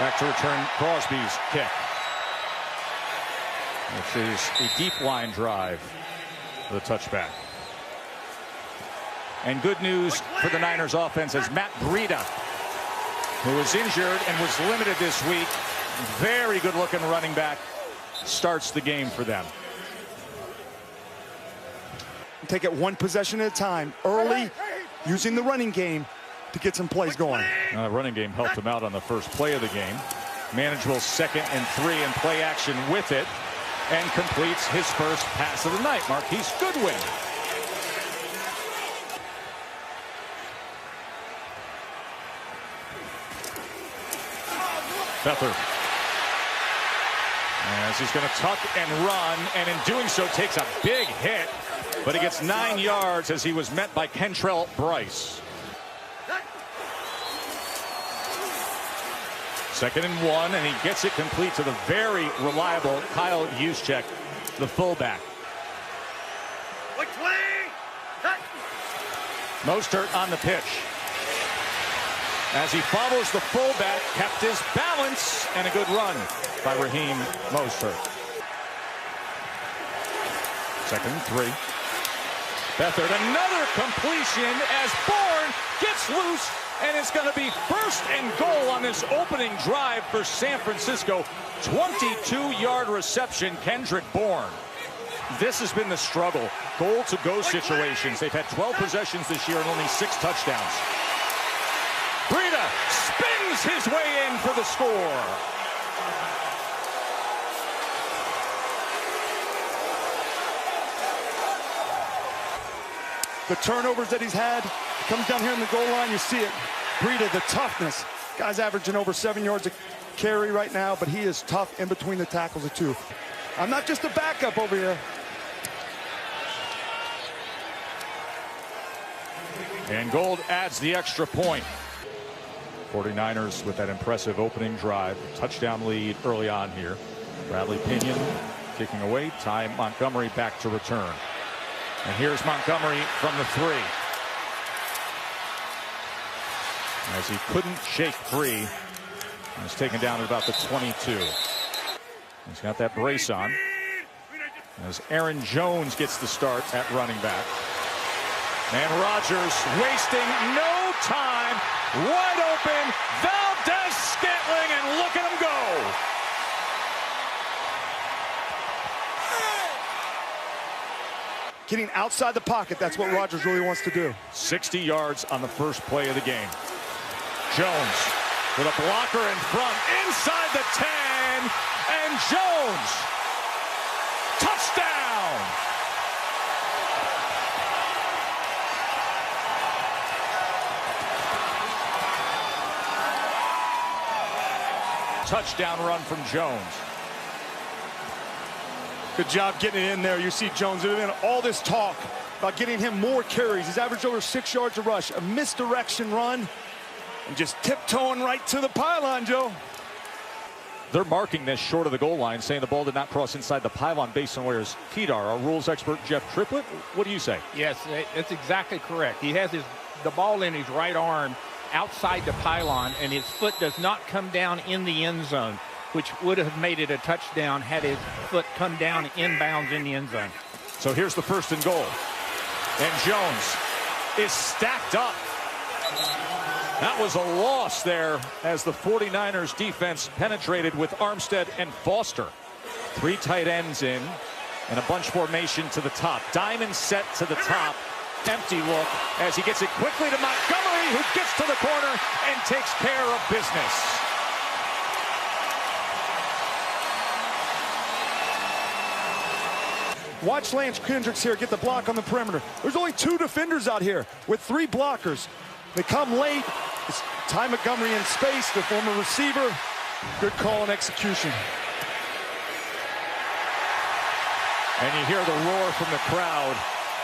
Back to return Crosby's kick, which is a deep line drive with a touchback. And good news for the Niners offense as Matt Breida, who was injured and was limited this week, very good looking running back, starts the game for them. Take it one possession at a time, early, using the running game to get some plays going. The running game helped him out on the first play of the game. Manageable 2nd and 3 and play action with it, and completes his first pass of the night. Marquise Goodwin. Beathard, as he's going to tuck and run, and in doing so takes a big hit, but he gets 9 yards as he was met by Kentrell Bryce. 2nd and 1, and he gets it complete to the very reliable Kyle Juszczyk, the fullback. Mostert on the pitch. As he follows the fullback, kept his balance, and a good run by Raheem Mostert. 2nd and 3. Beathard, another completion as Bourne gets loose, and it's going to be 1st and goal on this opening drive for San Francisco. 22-yard reception, Kendrick Bourne. This has been the struggle. Goal-to-go situations. They've had 12 possessions this year and only 6 touchdowns. Breida spins his way in for the score. The turnovers that he's had, comes down here in the goal line, you see it. Breida, the toughness. Guy's averaging over 7 yards a carry right now, but he is tough in between the tackles too. I'm not just a backup over here. And Gold adds the extra point. 49ers with that impressive opening drive. Touchdown lead early on here. Bradley Pinion kicking away. Ty Montgomery back to return. And here's Montgomery from the 3. As he couldn't shake free. He was taken down at about the 22. He's got that brace on. As Aaron Jones gets the start at running back. And Rodgers wasting no time. Wide open. Valdez-Scantling, and look at him go. Getting outside the pocket, that's what Rodgers really wants to do. 60 yards on the first play of the game. Jones with a blocker in front, inside the 10, and Jones. Touchdown! Touchdown run from Jones. Good job getting it in there. You see Jones, there's been all this talk about getting him more carries. He's averaged over 6 yards a rush, a misdirection run, and just tiptoeing right to the pylon, Joe. They're marking this short of the goal line, saying the ball did not cross inside the pylon based on where his feet are. Our rules expert, Jeff Triplett, what do you say? Yes, that's exactly correct. He has the ball in his right arm outside the pylon, and his foot does not come down in the end zone, which would have made it a touchdown had his foot come down inbounds in the end zone. So here's the 1st and goal. And Jones is stacked up. That was a loss there as the 49ers defense penetrated with Armstead and Foster. 3 tight ends in and a bunch formation to the top. Diamond set to the top. Empty look as he gets it quickly to Montgomery, who gets to the corner and takes care of business. Watch Lance Kendricks here get the block on the perimeter. There's only 2 defenders out here with 3 blockers. They come late. It's Ty Montgomery in space, the former receiver. Good call and execution. And you hear the roar from the crowd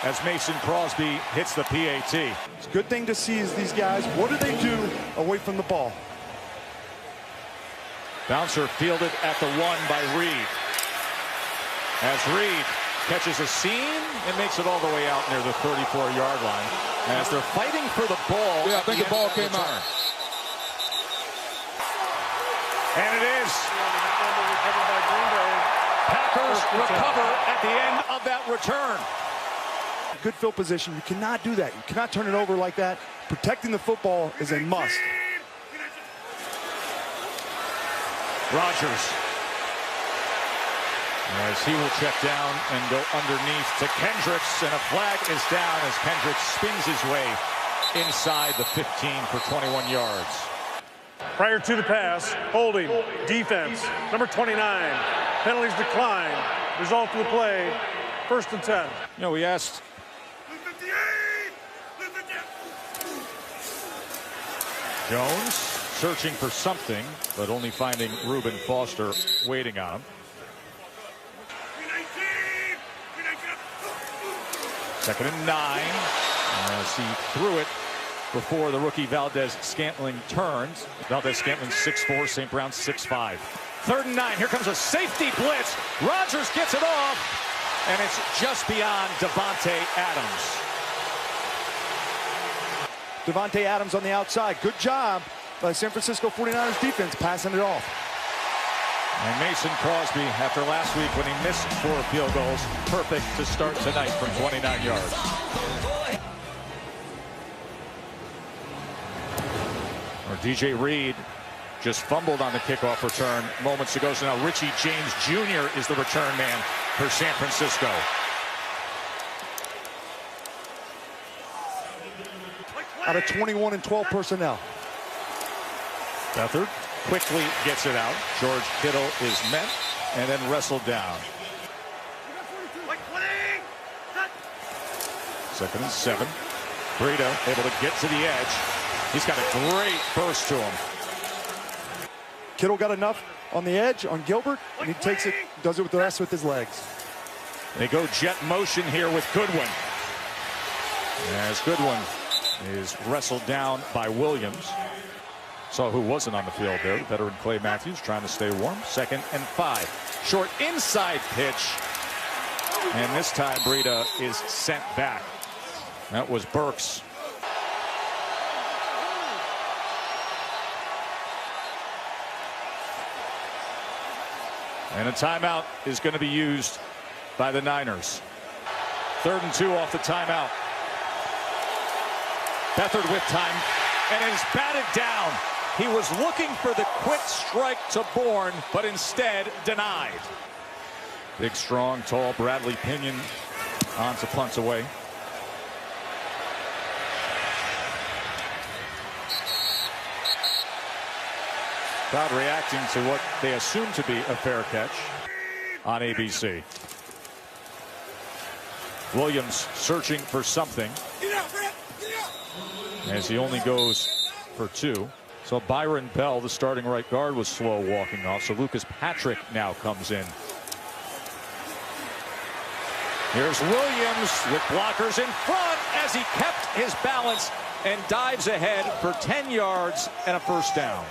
as Mason Crosby hits the PAT. It's a good thing to see is these guys, what do they do away from the ball? Bouncer fielded at the 1 by Reed. As Reed catches a seam and makes it all the way out near the 34-yard line. As they're fighting for the ball. Yeah, I think the ball came out. And it is. Packers recover at the end of that return. Good field position. You cannot do that. You cannot turn it over like that. Protecting the football is a must. Rogers, as he will check down and go underneath to Kendricks, and a flag is down as Kendricks spins his way inside the 15 for 21 yards. Prior to the pass, holding, defense, number 29. Penalties decline. Result of the play, 1st and 10. You know, we asked Jones searching for something, but only finding Reuben Foster waiting on him. Second and 9 as he threw it before the rookie Valdez-Scantling turns. Valdez-Scantling 6'4", St. Brown 6'5". 3rd and 9. Here comes a safety blitz. Rogers gets it off, and it's just beyond Davante Adams. Davante Adams on the outside. Good job by San Francisco 49ers defense passing it off. And Mason Crosby, after last week when he missed 4 field goals, perfect to start tonight from 29 yards. Or DJ Reed just fumbled on the kickoff return moments ago. So now Richie James Jr. is the return man for San Francisco. Out of 21 and 12 personnel. Beathard quickly gets it out. George Kittle is met and then wrestled down. 2nd and 7. Breida able to get to the edge. He's got a great burst to him. Kittle got enough on the edge on Gilbert, and he takes it, does it with the rest with his legs. They go jet motion here with Goodwin. As Goodwin is wrestled down by Williams. Saw who wasn't on the field there. The veteran Clay Matthews trying to stay warm. 2nd and 5. Short inside pitch. And this time Breida is sent back. That was Burks. And a timeout is going to be used by the Niners. 3rd and 2 off the timeout. Beathard with time, and it is batted down. He was looking for the quick strike to Bourne, but instead denied. Big, strong, tall Bradley Pinion on to punt away. Crowd reacting to what they assume to be a fair catch on ABC. Williams searching for something as he only goes for 2. So Byron Bell, the starting right guard, was slow walking off. So Lucas Patrick now comes in. Here's Williams with blockers in front as he kept his balance and dives ahead for 10 yards and a 1st down.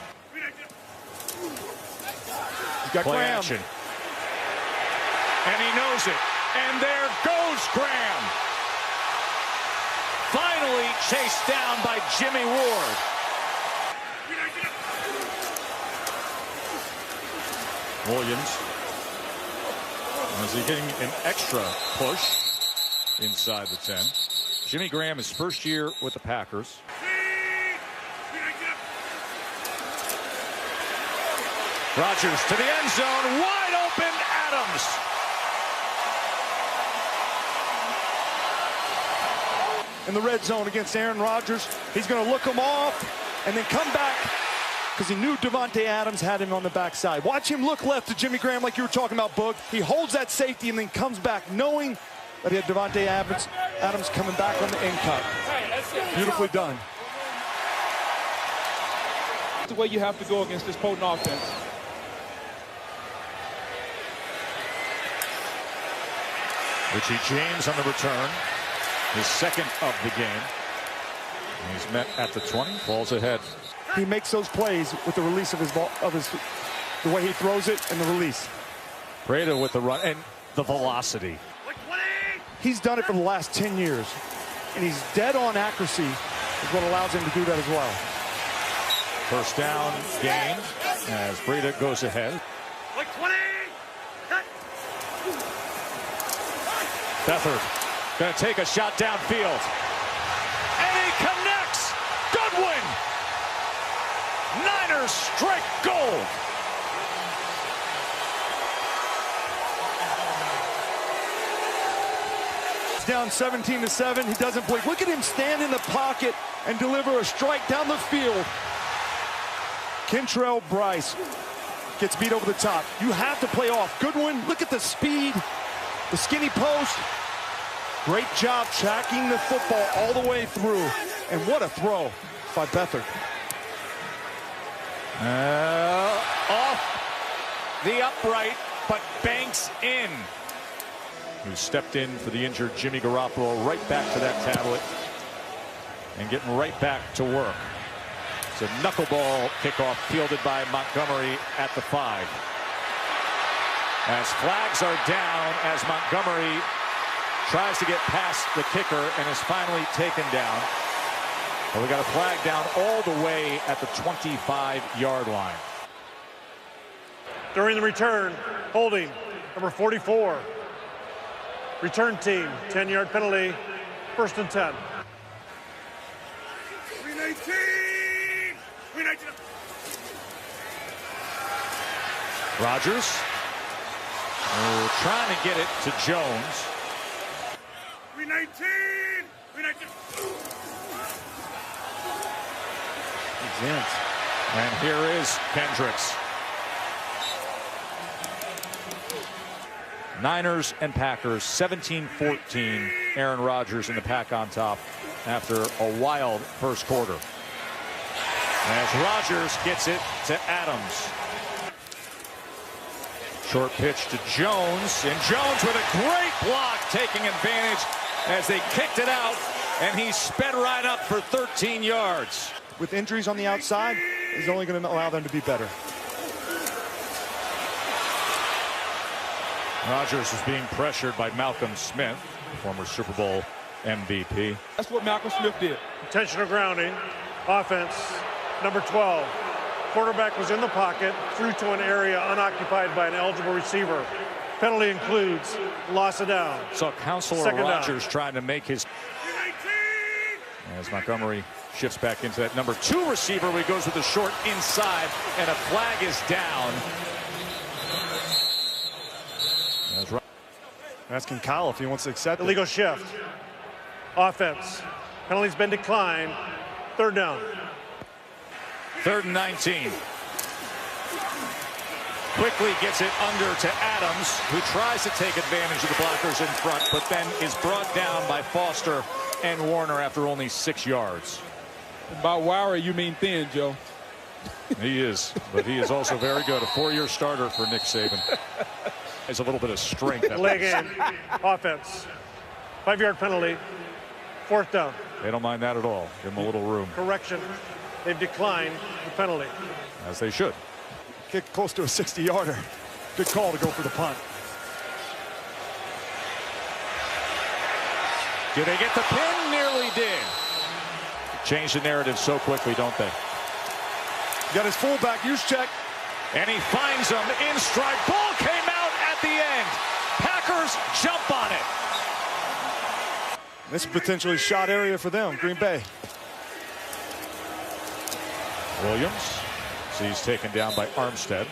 Got Play Graham. action. And he knows it. And there goes Graham. Finally chased down by Jimmy Ward. Williams. Is he getting an extra push inside the 10? Jimmy Graham, his 1st year with the Packers. Rodgers to the end zone, wide open Adams. In the red zone against Aaron Rodgers, he's going to look him off and then come back because he knew Davante Adams had him on the backside. Watch him look left to Jimmy Graham like you were talking about, Boog. He holds that safety and then comes back knowing that he had Davante Adams coming back on the end cut. Beautifully done. That's the way you have to go against this potent offense. Richie James on the return, his 2nd of the game. He's met at the 20, falls ahead. He makes those plays with the release of his ball, the way he throws it and the release. Breida with the run and the velocity. He's done it for the last 10 years, and he's dead on accuracy is what allows him to do that as well. First down gain as Breida goes ahead. Like 20. Beathard going to take a shot downfield. And he connects. Goodwin. Niners strike gold. It's down 17-7. He doesn't blink. Look at him stand in the pocket and deliver a strike down the field. Kentrell Bryce gets beat over the top. You have to play off. Goodwin, look at the speed, the skinny post. Great job tracking the football all the way through. And what a throw by Beathard. Off the upright, but banks in. Who stepped in for the injured Jimmy Garoppolo, right back to that tablet and getting right back to work. It's a knuckleball kickoff fielded by Montgomery at the 5. As flags are down as Montgomery tries to get past the kicker and is finally taken down. But we got a flag down all the way at the 25-yard line. During the return, holding number 44. Return team, 10-yard penalty, 1st and 10. Rodgers trying to get it to Jones. And here is Kendricks. Niners and Packers 17-14. Aaron Rodgers in the pack on top after a wild first quarter. As Rodgers gets it to Adams. Short pitch to Jones, and Jones with a great block, taking advantage as they kicked it out, and he sped right up for 13 yards. With injuries on the outside, is only going to allow them to be better. Rodgers is being pressured by Malcolm Smith, former Super Bowl MVP. That's what Malcolm Smith did. Intentional grounding, offense, number 12. Quarterback was in the pocket, threw to an area unoccupied by an eligible receiver. Penalty includes loss of down. So Counselor Rodgers trying to make his... As Montgomery shifts back into that number 2 receiver, he goes with the short inside, and a flag is down. Asking Kyle if he wants to accept Illegal it. shift. Offense. Penalty's been declined. 3rd down. 3rd and 19. Quickly gets it under to Adams, who tries to take advantage of the blockers in front, but then is brought down by Foster and Warner after only 6 yards. By wiry, you mean thin, Joe. He is, but he is also very good. A 4-year starter for Nick Saban. Has a little bit of strength. Delay game. Offense. 5-yard penalty. 4th down. They don't mind that at all. Give them a little room. Correction. They've declined the penalty. As they should. Kick close to a 60-yarder. Good call to go for the punt. Do they get the pin? Nearly did. Change the narrative so quickly, don't they? Got his fullback, Juszczyk. And he finds him in stride. Ball came out at the end. Packers jump on it. This is potentially shot area for them, Green Bay. Williams. He's taken down by Armstead.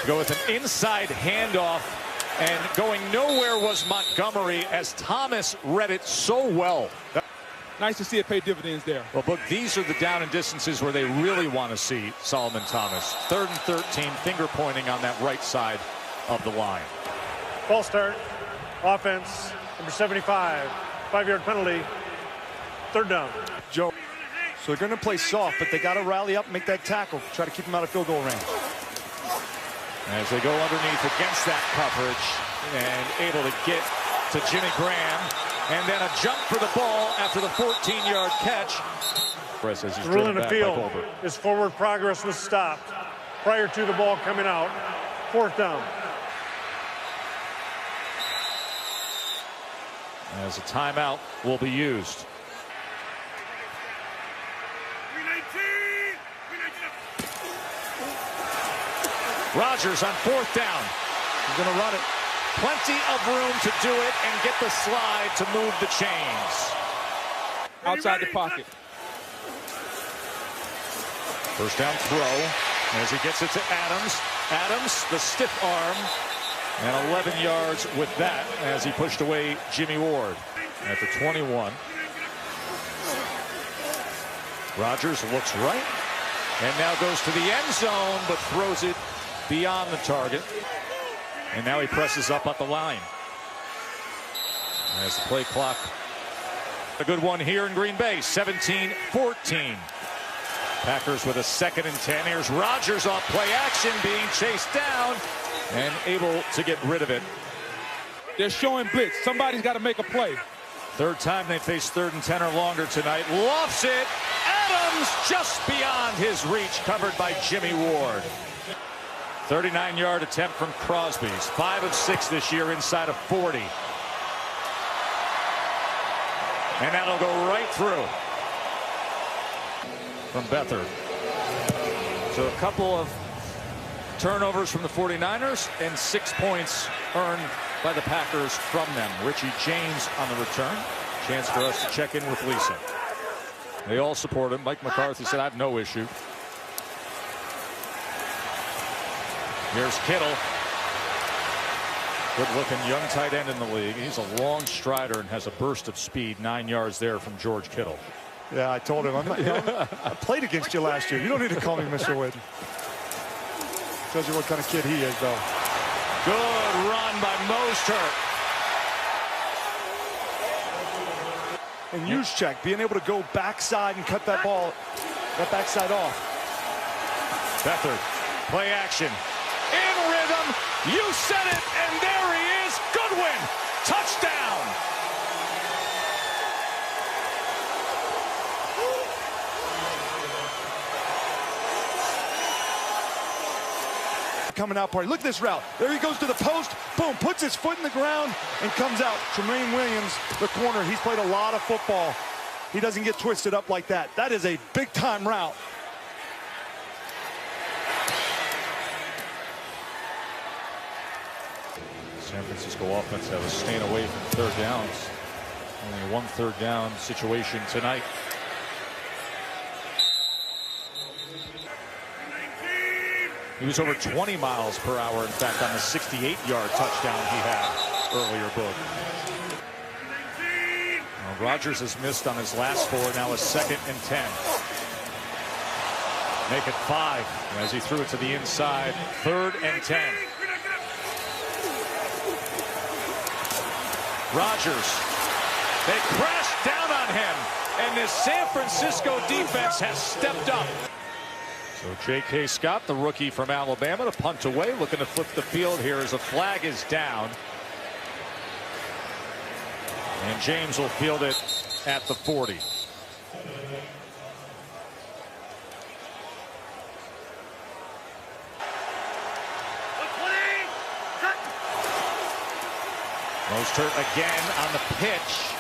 Go with an inside handoff, and going nowhere was Montgomery as Thomas read it so well. Nice to see it pay dividends there. Well, Book, these are the down and distances where they really want to see Solomon Thomas. 3rd and 13, finger pointing on that right side of the line. False start. Offense, number 75. 5-yard penalty. 3rd down. Joe. So they're going to play soft, but they got to rally up and make that tackle. Try to keep him out of field goal range. As they go underneath against that coverage and able to get to Jimmy Graham. And then a jump for the ball after the 14-yard catch. The rule in the field is forward progress was stopped prior to the ball coming out. 4th down. as a timeout will be used. Rodgers on 4th down. He's going to run it. Plenty of room to do it and get the slide to move the chains. Outside the pocket. First down throw as he gets it to Adams. Adams, the stiff arm, and 11 yards with that as he pushed away Jimmy Ward at the 21. Rodgers looks right and now goes to the end zone, but throws it beyond the target. And now he presses up at the line. As the play clock, a good one here in Green Bay, 17-14. Packers with a 2nd and 10. Here's Rodgers off play action, being chased down and able to get rid of it. They're showing blitz. Somebody's got to make a play. 3rd time they face 3rd and 10 or longer tonight. Lofts it. Adams just beyond his reach, covered by Jimmy Ward. 39-yard attempt from Crosby's. 5 of 6 this year inside of 40. And that'll go right through from Beathard. So a couple of turnovers from the 49ers and 6 points earned by the Packers from them. Richie James on the return. Chance for us to check in with Lisa. They all support him. Mike McCarthy said, I have no issue. Here's Kittle. Good-looking young tight end in the league. He's a long strider and has a burst of speed. 9 yards there from George Kittle. Yeah, I told him. I played against you last year. You don't need to call me Mr. Witten. Tells you what kind of kid he is, though. Good run by Mostert. And Juszczyk being able to go backside and cut that ball, that backside off. Beathard, play action. In rhythm, you said it, and there he is. Goodwin, touchdown. Coming out party. Look at this route. There he goes to the post. Boom, puts his foot in the ground and comes out. Tremaine Williams, the corner. He's played a lot of football. He doesn't get twisted up like that. That is a big-time route. San Francisco offense that was staying away from 3rd downs. Only one 3rd down situation tonight. He was over 20 miles per hour, in fact, on the 68-yard touchdown he had earlier, Boog. Well, Rodgers has missed on his last 4, now a 2nd and 10. Make it 5 as he threw it to the inside. 3rd and 10. Rodgers, they crashed down on him, and this San Francisco defense has stepped up. So WK Scott, the rookie from Alabama, to punt away, looking to flip the field here as a flag is down. And James will field it at the 40. Mostert again on the pitch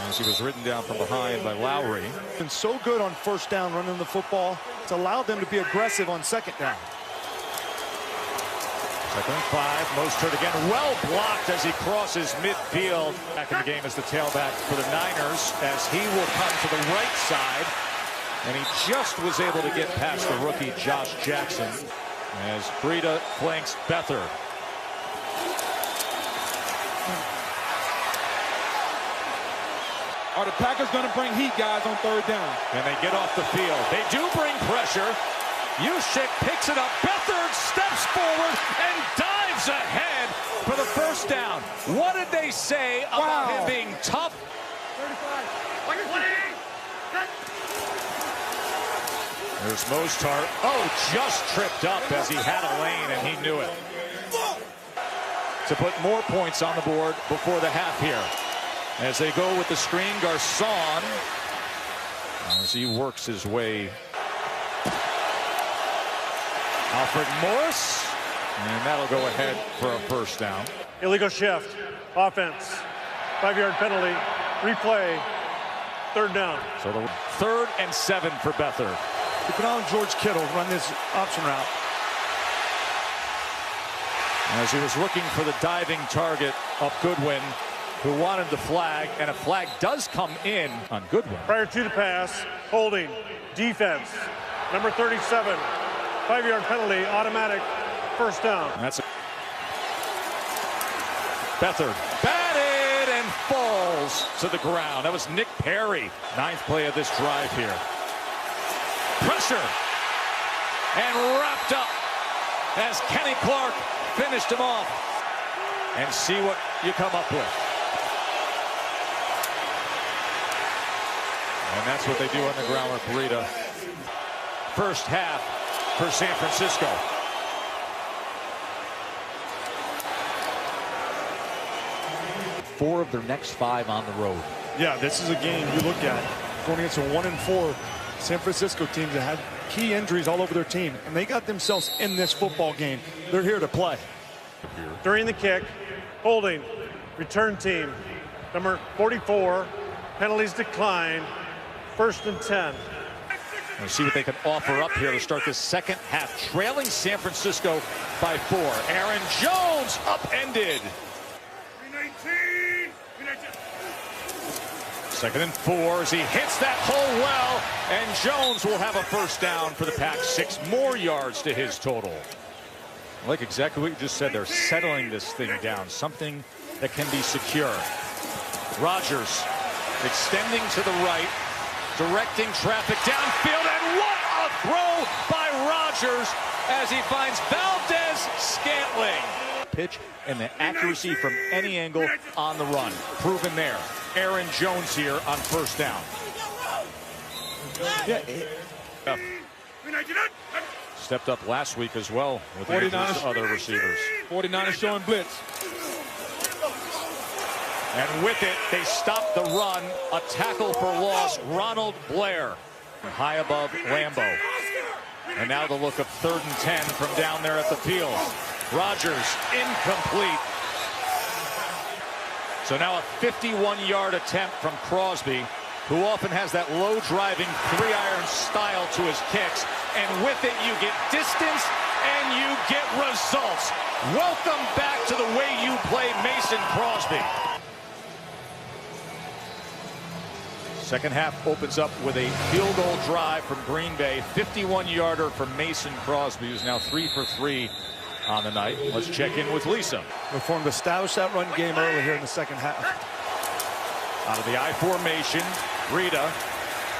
as he was ridden down from behind by Lowry. Been so good on 1st down running the football. It's allowed them to be aggressive on 2nd down. 2nd and 5. Mostert again well blocked as he crosses midfield. Back in the game as the tailback for the Niners as he will come to the right side. And he just was able to get past the rookie Josh Jackson as Breida flanks Beathard. Are the Packers going to bring heat, guys, on 3rd down? And they get off the field. They do bring pressure. Juszczyk picks it up. Beathard steps forward and dives ahead for the 1st down. What did they say about him being tough? 35. There's Mostert. Oh, just tripped up as he had a lane and he knew it. To put more points on the board before the half here. As they go with the screen, Garcon, as he works his way. Alfred Morris, and that'll go ahead for a 1st down. Illegal shift. Offense. 5-yard penalty. Replay. Third down. So the 3rd and 7 for Beathard. Keep an eye on George Kittle run this option route. As he was looking for the diving target of Goodwin, who wanted the flag, and a flag does come in on Goodwin. Prior to the pass, holding, defense, number 37, 5-yard penalty, automatic, first down. And that's a Beathard batted and falls to the ground. That was Nick Perry. 9th play of this drive here. Pressure and wrapped up as Kenny Clark finished him off. And see what you come up with. And that's what they do on the ground with Breida. First half for San Francisco. Four of their next 5 on the road. Yeah, this is a game you look at going against a 1-4 San Francisco team that had key injuries all over their team, and they got themselves in this football game. They're here to play. During the kick, holding, return team, number 44, penalties declined, 1st and 10. We'll see what they can offer up here to start this second half. Trailing San Francisco by 4. Aaron Jones upended. 2nd and 4 as he hits that hole well, and Jones will have a first down for the Pack. 6 more yards to his total. I like exactly what you just said. They're settling this thing down, something that can be secure. Rodgers extending to the right, directing traffic downfield, and what a throw by Rodgers as he finds Valdez-Scantling. Pitch and the accuracy from any angle on the run. Proven there. Aaron Jones here on first down. Stepped up last week as well with his other receivers. 49ers showing blitz. And with it, they stop the run. A tackle for loss, Ronald Blair. High above Lambeau. And now the look of 3rd and 10 from down there at the field. Rodgers incomplete. So now a 51-yard attempt from Crosby, who often has that low driving 3-iron style to his kicks. And with it, you get distance and you get results. Welcome back to the way you play, Mason Crosby. Second half opens up with a field goal drive from Green Bay. 51-yarder from Mason Crosby, who's now 3 for 3 on the night. Let's check in with Lisa. They formed to establish that run game early here in the second half. Out of the I formation, Breida,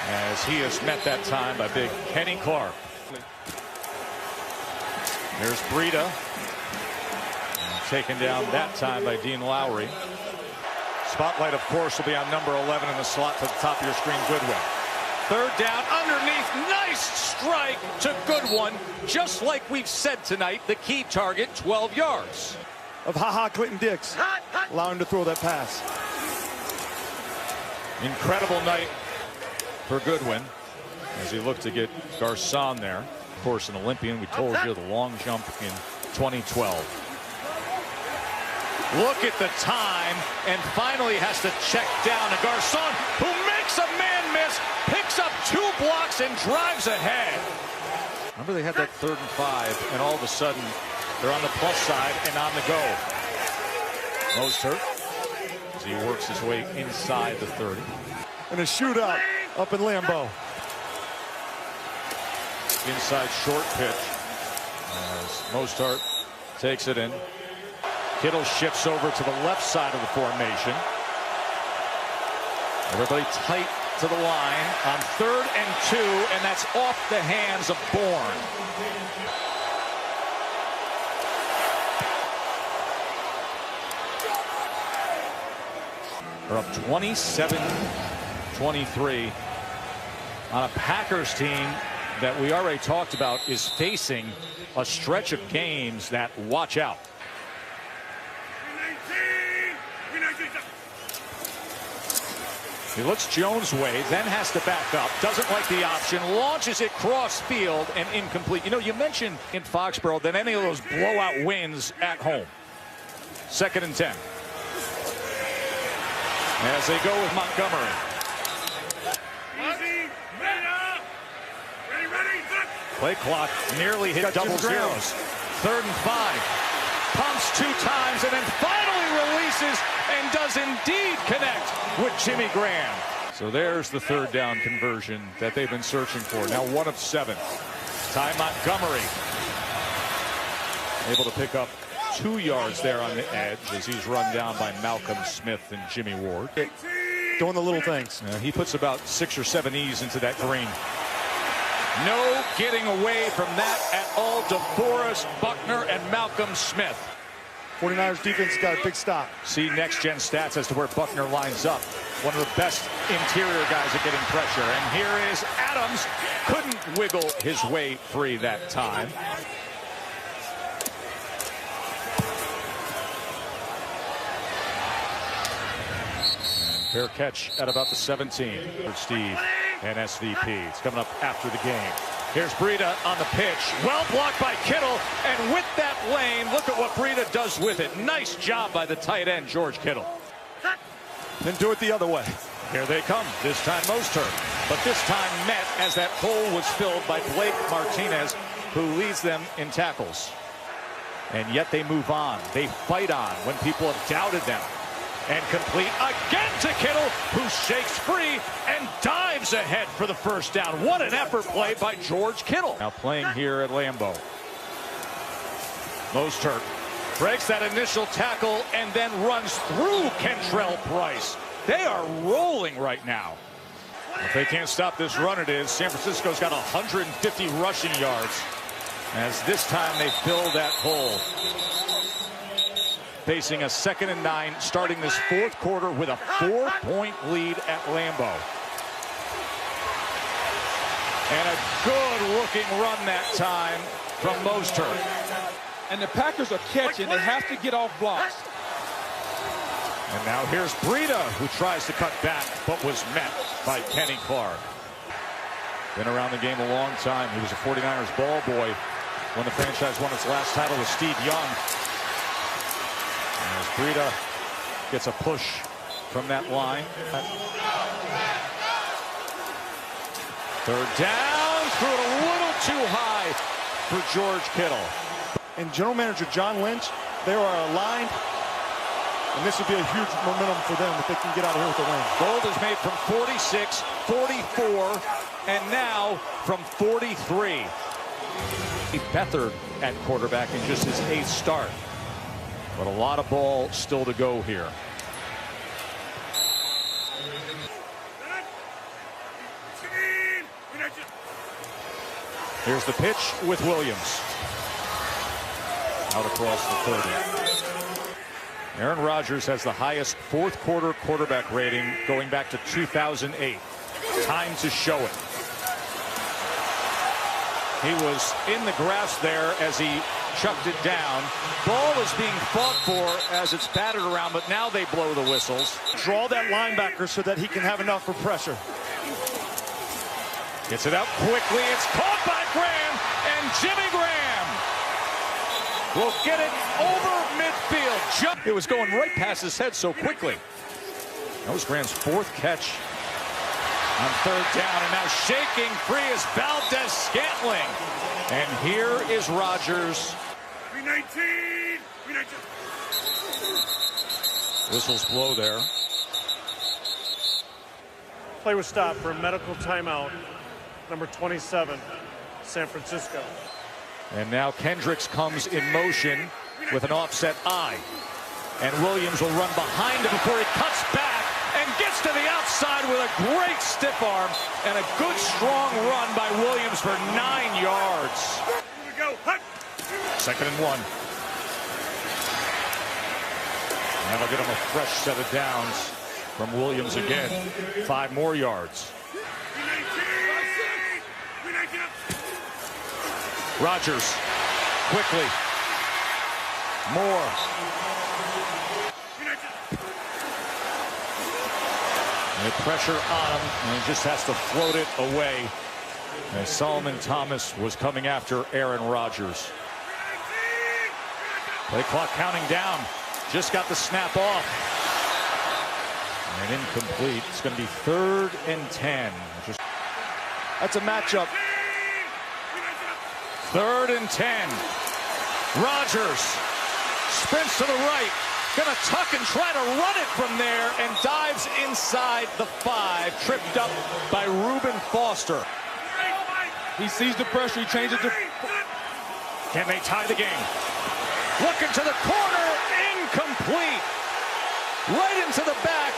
as he is met that time by big Kenny Clark. There's Breida, taken down that time by Dean Lowry. Spotlight, of course, will be on number 11 in the slot to the top of your screen, Goodwin. 3rd down, underneath, nice strike to Goodwin. Just like we've said tonight, the key target, 12 yards. Of Clinton Dix, allowing him to throw that pass. Incredible night for Goodwin as he looked to get Garcon there. Of course, an Olympian, we told you, the long jump in 2012. Look at the time, and finally has to check down to Garcon, who makes a man miss, picks up 2 blocks, and drives ahead. Remember, they had that 3rd and 5, and all of a sudden, they're on the plus side and on the go. Mostert, as he works his way inside the 30. And a shootout up in Lambeau. Inside short pitch as Mostert takes it in. Kittle shifts over to the left side of the formation. Everybody tight to the line on 3rd and 2, and that's off the hands of Bourne. They're up 27-23 on a Packers team that we already talked about is facing a stretch of games that watch out. He looks Jones' way, then has to back up, doesn't like the option, launches it cross field and incomplete. You know, you mentioned in Foxborough that any of those blowout wins at home. 2nd and 10. as they go with Montgomery. Easy, ready, Play clock nearly hit double zeros. 3rd and 5. Pumps 2 times and then finally releases and does indeed connect with Jimmy Graham. So there's the 3rd down conversion that they've been searching for. Now 1 of 7. Ty Montgomery able to pick up 2 yards there on the edge as he's run down by Malcolm Smith and Jimmy Ward. Doing the little things. He puts about 6 or 7 E's into that green. No getting away from that at all. DeForest, Buckner, and Malcolm Smith. 49ers defense got a big stop. See next-gen stats as to where Buckner lines up. One of the best interior guys at getting pressure. And here is Adams. Couldn't wiggle his way free that time. And fair catch at about the 17 for Steve and SVP. It's coming up after the game. Here's Breida on the pitch. Well blocked by Kittle. And with that lane, look at what Breida does with it. Nice job by the tight end, George Kittle. Then do it the other way. Here they come. This time Mostert. But this time met as that hole was filled by Blake Martinez, who leads them in tackles. And yet they move on. They fight on when people have doubted them. And complete again to Kittle, who shakes free and dives ahead for the 1st down. What an effort play by George Kittle. Now playing here at Lambeau. Mostert breaks that initial tackle and then runs through Kentrell Price. They are rolling right now. If they can't stop this run, it is. San Francisco's got 150 rushing yards. As this time they fill that hole. Facing a 2nd and 9, starting this 4th quarter with a 4-point lead at Lambeau. And a good-looking run that time from Mostert. And the Packers are catching. They have to get off blocks. And now here's Breida, who tries to cut back, but was met by Kenny Clark. Been around the game a long time. He was a 49ers ball boy when the franchise won its last title with Steve Young. As Breida gets a push from that line. 3rd down, threw it a little too high for George Kittle. And general manager John Lynch, they are aligned. And this would be a huge momentum for them if they can get out of here with a win. Gold is made from 46, 44, and now from 43. Beathard at quarterback in just his 8th start. But a lot of ball still to go here. Here's the pitch with Williams. Out across the 30. Aaron Rodgers has the highest 4th quarter quarterback rating going back to 2008. Time to show it. He was in the grass there as he chucked it down. Ball is being fought for as it's battered around, but now they blow the whistles. Draw that linebacker so that he can have enough for pressure. Gets it out quickly. It's caught by Graham, and Jimmy Graham will get it over midfield. It was going right past his head so quickly. That was Graham's 4th catch on 3rd down, and now shaking free is Valdez Scantling. And here is Rodgers. 319. Whistles blow there. Play was stopped for a medical timeout. Number 27, San Francisco. And now Kendricks comes in motion with an offset eye. And Williams will run behind him before he cuts back and gets to the outside with a great stiff arm and a good strong run by Williams for 9 yards. Here we go. Hut. 2nd and 1. And that'll get him a fresh set of downs from Williams again. 5 more yards. 319. Rodgers quickly. More. And the pressure on him, and he just has to float it away. As Solomon Thomas was coming after Aaron Rodgers. Play clock counting down. Just got the snap off. And incomplete. It's going to be 3rd and 10. That's a matchup. 3rd and 10. Rodgers sprints to the right. Gonna tuck and try to run it from there and dives inside the 5. Tripped up by Reuben Foster. He sees the pressure. He changes the. Can they tie the game? Looking to the corner. Incomplete. Right into the back.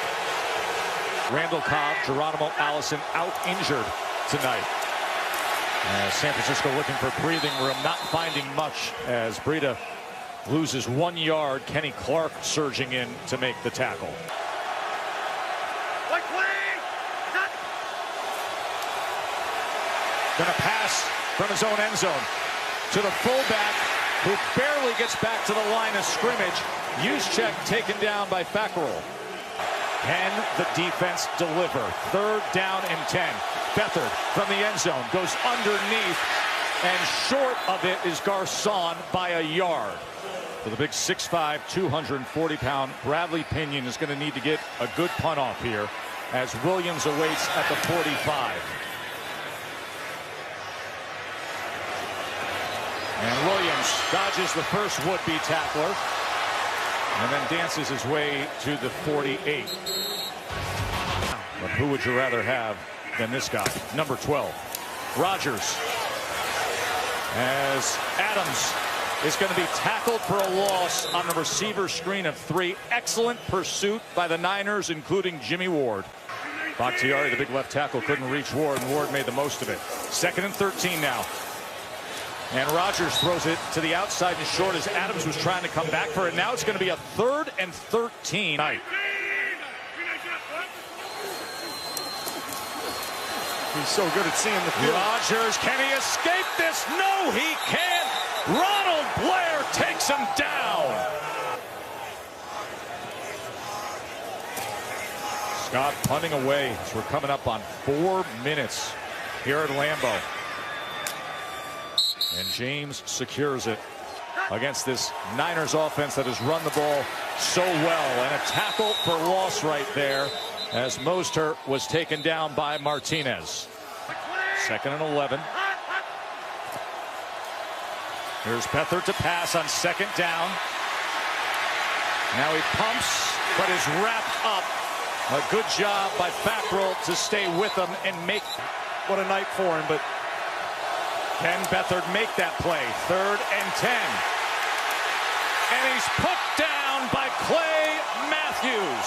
Randall Cobb, Geronimo Allison out injured tonight. San Francisco looking for breathing room, not finding much as Breida loses 1 yard. Kenny Clark surging in to make the tackle. Gonna pass from his own end zone to the fullback, who barely gets back to the line of scrimmage. Juszczyk taken down by Fackrell. Can the defense deliver? 3rd down and 10. Beathard from the end zone goes underneath, and short of it is Garcon by a yard. For the big 6'5", 240-pound Bradley Pinion is going to need to get a good punt off here as Williams awaits at the 45. And Williams dodges the first would-be tackler and then dances his way to the 48. But who would you rather have than this guy? Number 12, Rodgers. As Adams is going to be tackled for a loss on the receiver screen of 3. Excellent pursuit by the Niners, including Jimmy Ward. Bakhtiari, the big left tackle, couldn't reach Ward, and Ward made the most of it. 2nd and 13 now. And Rodgers throws it to the outside and short as Adams was trying to come back for it. Now it's going to be a 3rd and 13. He's so good at seeing the field. Rodgers, can he escape this? No, he can't. Ronald Blair takes him down. Scott punting away as we're coming up on 4 minutes here at Lambeau. And James secures it against this Niners offense that has run the ball so well. And a tackle for loss right there as Mostert was taken down by Martinez. 2nd and 11. Here's Beathard to pass on 2nd down. Now he pumps, but is wrapped up. A good job by Fackrell to stay with him and make. What a night for him, but can Beathard make that play? 3rd and 10. And he's put down by Clay Matthews.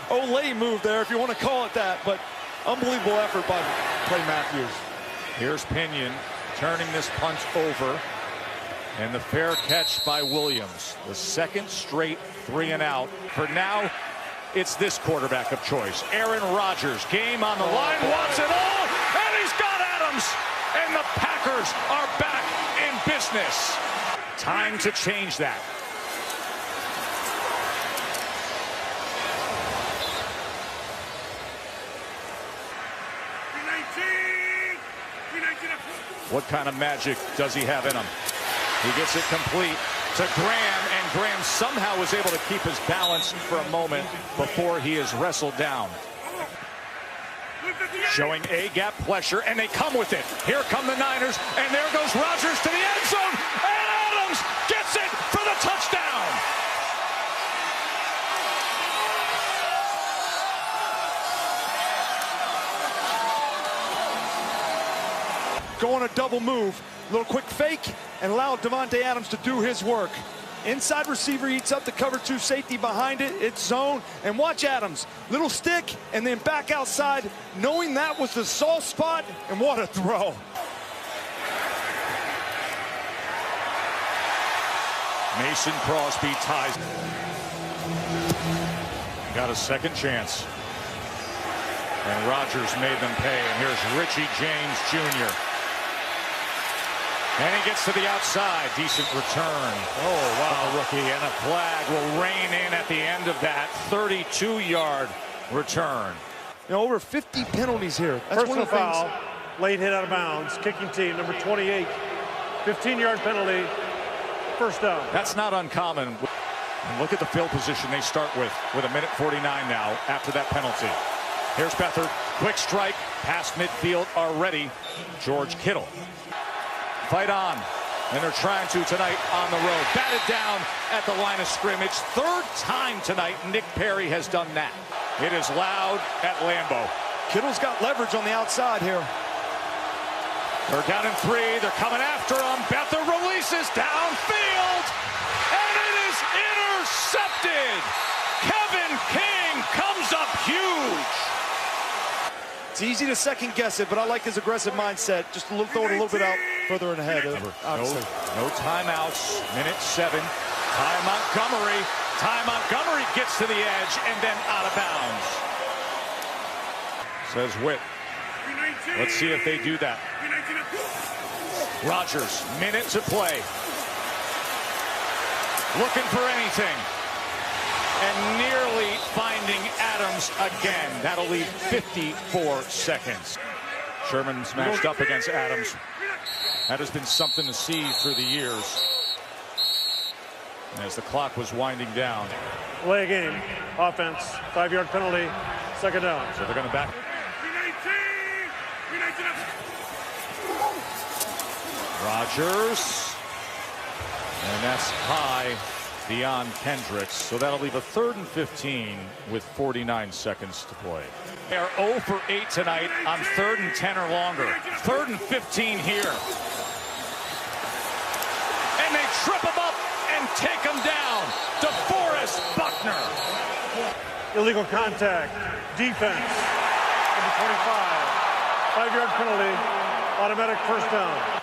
Olay move there, if you want to call it that, but unbelievable effort by Clay Matthews. Here's Pinion turning this punt over, and the fair catch by Williams. The 2nd straight 3 and out. For now, it's this quarterback of choice, Aaron Rodgers. Game on the line, wants it all, and he's got Adams. And the Packers are back in business. Time to change that. What kind of magic does he have in him? He gets it complete to Graham, and Graham somehow was able to keep his balance for a moment before he is wrestled down. Showing A-gap pressure, and they come with it. Here come the Niners, and there goes Rodgers to the end zone, and Adams gets it for the touchdown. Go on a double move, little quick fake, and allow Davante Adams to do his work. Inside receiver eats up the cover 2 safety behind it. It's zone. And watch Adams. Little stick and then back outside, knowing that was the soft spot. And what a throw. Mason Crosby ties. Got a 2nd chance. And Rodgers made them pay. And here's Richie James Jr. And he gets to the outside. Decent return. Oh, wow. Rookie. And a flag will rein in at the end of that 32-yard return. You know, over 50 penalties here. That's Personal foul. Late hit out of bounds. Kicking team, number 28. 15-yard penalty. 1st down. That's not uncommon. And look at the field position they start with a minute 49 now after that penalty. Here's Beathard, quick strike, past midfield already. George Kittle. Fight on, and they're trying to tonight on the road. Batted down at the line of scrimmage. Third time tonight Nick Perry has done that. It is loud at Lambeau. Kittle's got leverage on the outside here. They're down in 3. They're coming after him. Beathard releases downfield, and it is intercepted. Kevin King comes up huge. It's easy to second guess it, but I like his aggressive mindset. Just throw it a little bit out further and ahead. No timeouts. Minute 7. Ty Montgomery. Ty Montgomery gets to the edge and then out of bounds. Says Witt. Let's see if they do that. Rodgers, minute to play. Looking for anything. And nearly finding Adams again. That'll leave 54 seconds. Sherman's matched up against Adams. That has been something to see through the years. As the clock was winding down. Play game. Offense. 5-yard penalty. Second down. So they're going to back. Rodgers. And that's high beyond Kendricks. So that'll leave a 3rd and 15 with 49 seconds to play. They are 0 for 8 tonight on 3rd and 10 or longer. 3rd and 15 here. And they trip him up and take him down. DeForest Buckner. Illegal contact. Defense. Number 25. 5-yard penalty. Automatic first down.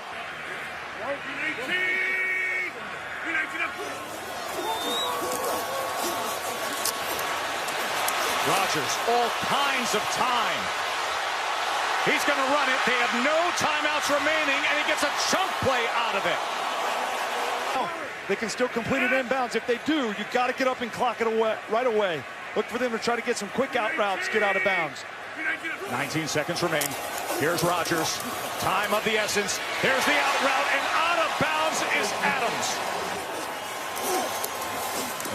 Rodgers, all kinds of time. He's going to run it. They have no timeouts remaining, and he gets a chunk play out of it. They can still complete it inbounds. If they do, you got to get up and clock it away right away. Look for them to try to get some quick out routes, get out of bounds. 19 seconds remain. Here's Rodgers. Time of the essence. Here's the out route, and out of bounds is Adams.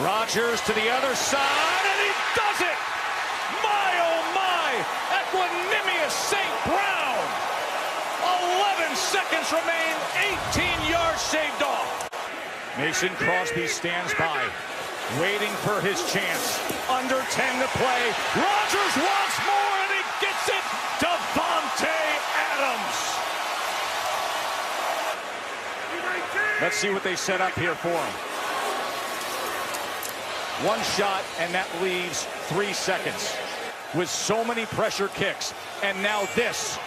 Rodgers to the other side, and he does it! My, oh my! Equanimous St. Brown! 11 seconds remain, 18 yards shaved off. Mason Crosby stands by, waiting for his chance. Under 10 to play. Rodgers wants more, and he gets it! Davante Adams! Let's see what they set up here for him. One shot, and that leaves 3 seconds. With so many pressure kicks, and now this.